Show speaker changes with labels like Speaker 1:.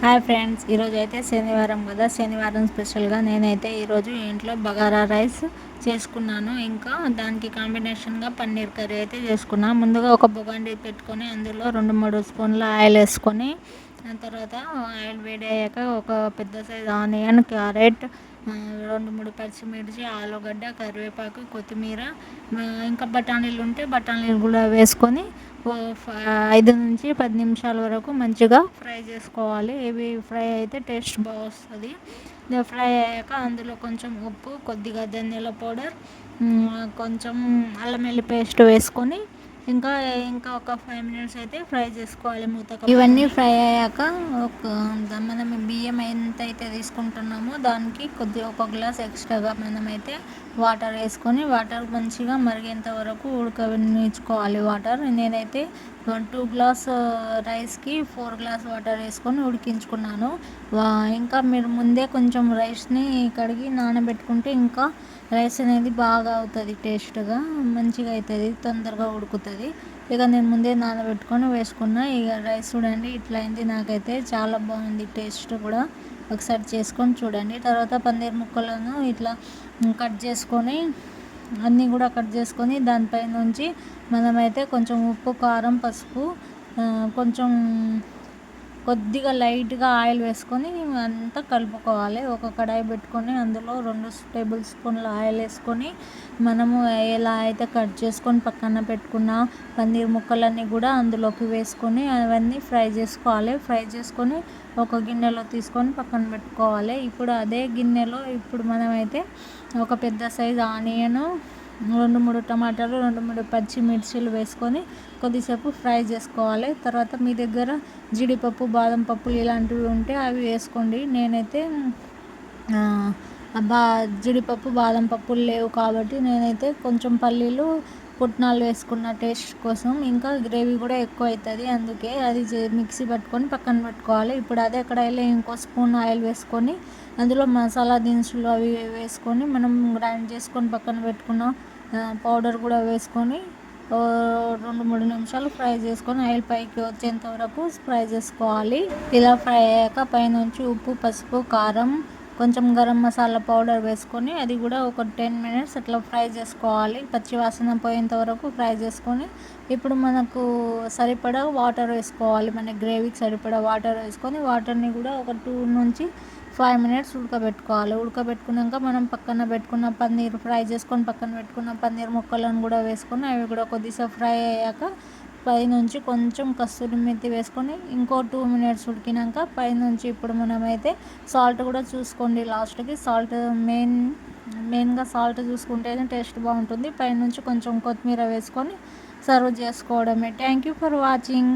Speaker 1: Hi friends, ఈరోజు అయితే శనివారం కదా. శనివారం స్పెషల్గా నేనైతే ఈరోజు ఇంట్లో బగారా రైస్ చేసుకున్నాను. ఇంకా దానికి కాంబినేషన్గా పన్నీర్ కర్రీ అయితే చేసుకున్నాను. ముందుగా ఒక బొగండి పెట్టుకొని అందులో 2-3 స్పూన్ల ఆయిల్ వేసుకొని, దాని తర్వాత ఆయిల్ వేడి అయ్యాక ఒక పెద్ద సైజ్ ఆనియన్, క్యారెట్, 2-3 పచ్చిమిర్చి, ఆలుగడ్డ, కరివేపాకు, కొత్తిమీర, ఇంకా బఠానీలు ఉంటే బఠానీలు కూడా వేసుకొని 5 నుంచి 10 నిమిషాల వరకు మంచిగా ఫ్రై చేసుకోవాలి. ఇవి ఫ్రై అయితే టేస్ట్ బాగా వస్తుంది. ఫ్రై అయ్యాక అందులో కొంచెం ఉప్పు, కొద్దిగా ధనియాల పౌడర్, కొంచెం అల్లం వెల్లుల్లి పేస్ట్ వేసుకొని ఇంకా ఇంకా ఒక 5 మినిట్స్ అయితే ఫ్రై చేసుకోవాలి ఇవన్నీ ఫ్రై అయ్యాక మనం బియ్యం ఎంత అయితే తీసుకుంటున్నామో దానికి కొద్దిగా 1 గ్లాస్ ఎక్స్ట్రాగా మనమైతే వాటర్ వేసుకొని వాటర్ మంచిగా మరిగేంత వరకు ఉడకనిచ్చుకోవాలి. వాటర్ నేనైతే 2 గ్లాస్ రైస్కి 4 గ్లాస్ వాటర్ వేసుకొని ఉడికించుకున్నాను. ఇంకా మీరు ముందే కొంచెం రైస్ని కడిగి నానబెట్టుకుంటే ఇంకా రైస్ అనేది బాగా అవుతుంది, టేస్ట్గా మంచిగా అవుతుంది, తొందరగా ఉడుకుతుంది. ఇక నేను ముందే నానబెట్టుకొని వేసుకున్నా. ఇక రైస్ చూడండి ఇట్లా అయింది. నాకైతే చాలా బాగుంది, టేస్ట్ కూడా ఒకసారి చేసుకొని చూడండి. తర్వాత పన్నీర్ ముక్కలను ఇట్లా కట్ చేసుకొని అన్నీ కూడా కట్ చేసుకొని దానిపై నుంచి మనమైతే కొంచెం ఉప్పు, కారం, పసుపు, కొంచెం కొద్దిగా లైట్గా ఆయిల్ వేసుకొని అంతా కలుపుకోవాలి. ఒక కడాయి పెట్టుకొని అందులో 2 టేబుల్ స్పూన్ల ఆయిల్ వేసుకొని మనము ఎలా అయితే కట్ చేసుకొని పక్కన పెట్టుకున్న పన్నీర్ ముక్కలన్నీ కూడా అందులోకి వేసుకొని అవన్నీ ఫ్రై చేసుకోవాలి. ఫ్రై చేసుకొని ఒక గిన్నెలో తీసుకొని పక్కన పెట్టుకోవాలి. ఇప్పుడు అదే గిన్నెలో మనమైతే ఒక పెద్ద సైజు ఆనియన్, 2-3 టమాటాలు, 2-3 పచ్చిమిర్చీలు వేసుకొని కొద్దిసేపు ఫ్రై చేసుకోవాలి. తర్వాత మీ దగ్గర జీడిపప్పు, బాదం పప్పులు ఇలాంటివి ఉంటే అవి వేసుకోండి. నేనైతే జీడిపప్పు, బాదం పప్పులు లేవు కాబట్టి నేనైతే కొంచెం పల్లీలు, పుట్నాలు వేసుకున్న టేస్ట్ కోసం. ఇంకా గ్రేవీ కూడా ఎక్కువ అవుతుంది, అందుకే అది మిక్సీ పట్టుకొని పక్కన పెట్టుకోవాలి. ఇప్పుడు అదే కడాయిలో ఇంకో స్పూన్ ఆయిల్ వేసుకొని అందులో మసాలా దినుసులు అవి వేసుకొని మనం గ్రైండ్ చేసుకొని పక్కన పెట్టుకున్న పౌడర్ కూడా వేసుకొని 2-3 నిమిషాలు ఫ్రై చేసుకొని ఆయిల్ పైకి వచ్చేంత వరకు ఫ్రై చేసుకోవాలి. ఇలా ఫ్రై అయ్యాక పైనుంచి ఉప్పు, పసుపు, కారం, కొంచెం గరం మసాలా పౌడర్ వేసుకొని అది కూడా ఒక 10 మినిట్స్ అట్లా ఫ్రై చేసుకోవాలి. పచ్చి వాసన పోయేంత వరకు ఫ్రై చేసుకొని ఇప్పుడు మనకు సరిపడా వాటర్ వేసుకోవాలి. మన గ్రేవీకి సరిపడా వాటర్ వేసుకొని వాటర్ని కూడా ఒక 2-5 మినిట్స్ ఉడకబెట్టుకోవాలి. ఉడకబెట్టుకున్నాక మనం పక్కన పెట్టుకున్న పన్నీర్ ఫ్రై చేసుకొని పక్కన పెట్టుకున్న పన్నీర్ ముక్కలను కూడా వేసుకొని అవి కూడా కొద్దిసేపు ఫ్రై అయ్యాక పైనుంచి కొంచెం కస్తూరి మెంతి వేసుకొని ఇంకో 2 మినిట్స్ ఉడికినాక పైనుంచి ఇప్పుడు మనమైతే సాల్ట్ కూడా చూసుకోండి. లాస్ట్కి సాల్ట్ మెయిన్గా సాల్ట్ చూసుకుంటేనే టేస్ట్ బాగుంటుంది. పైనుంచి కొంచెం కొత్తిమీర వేసుకొని సర్వ్ చేసుకోవడమే. Thank you for watching.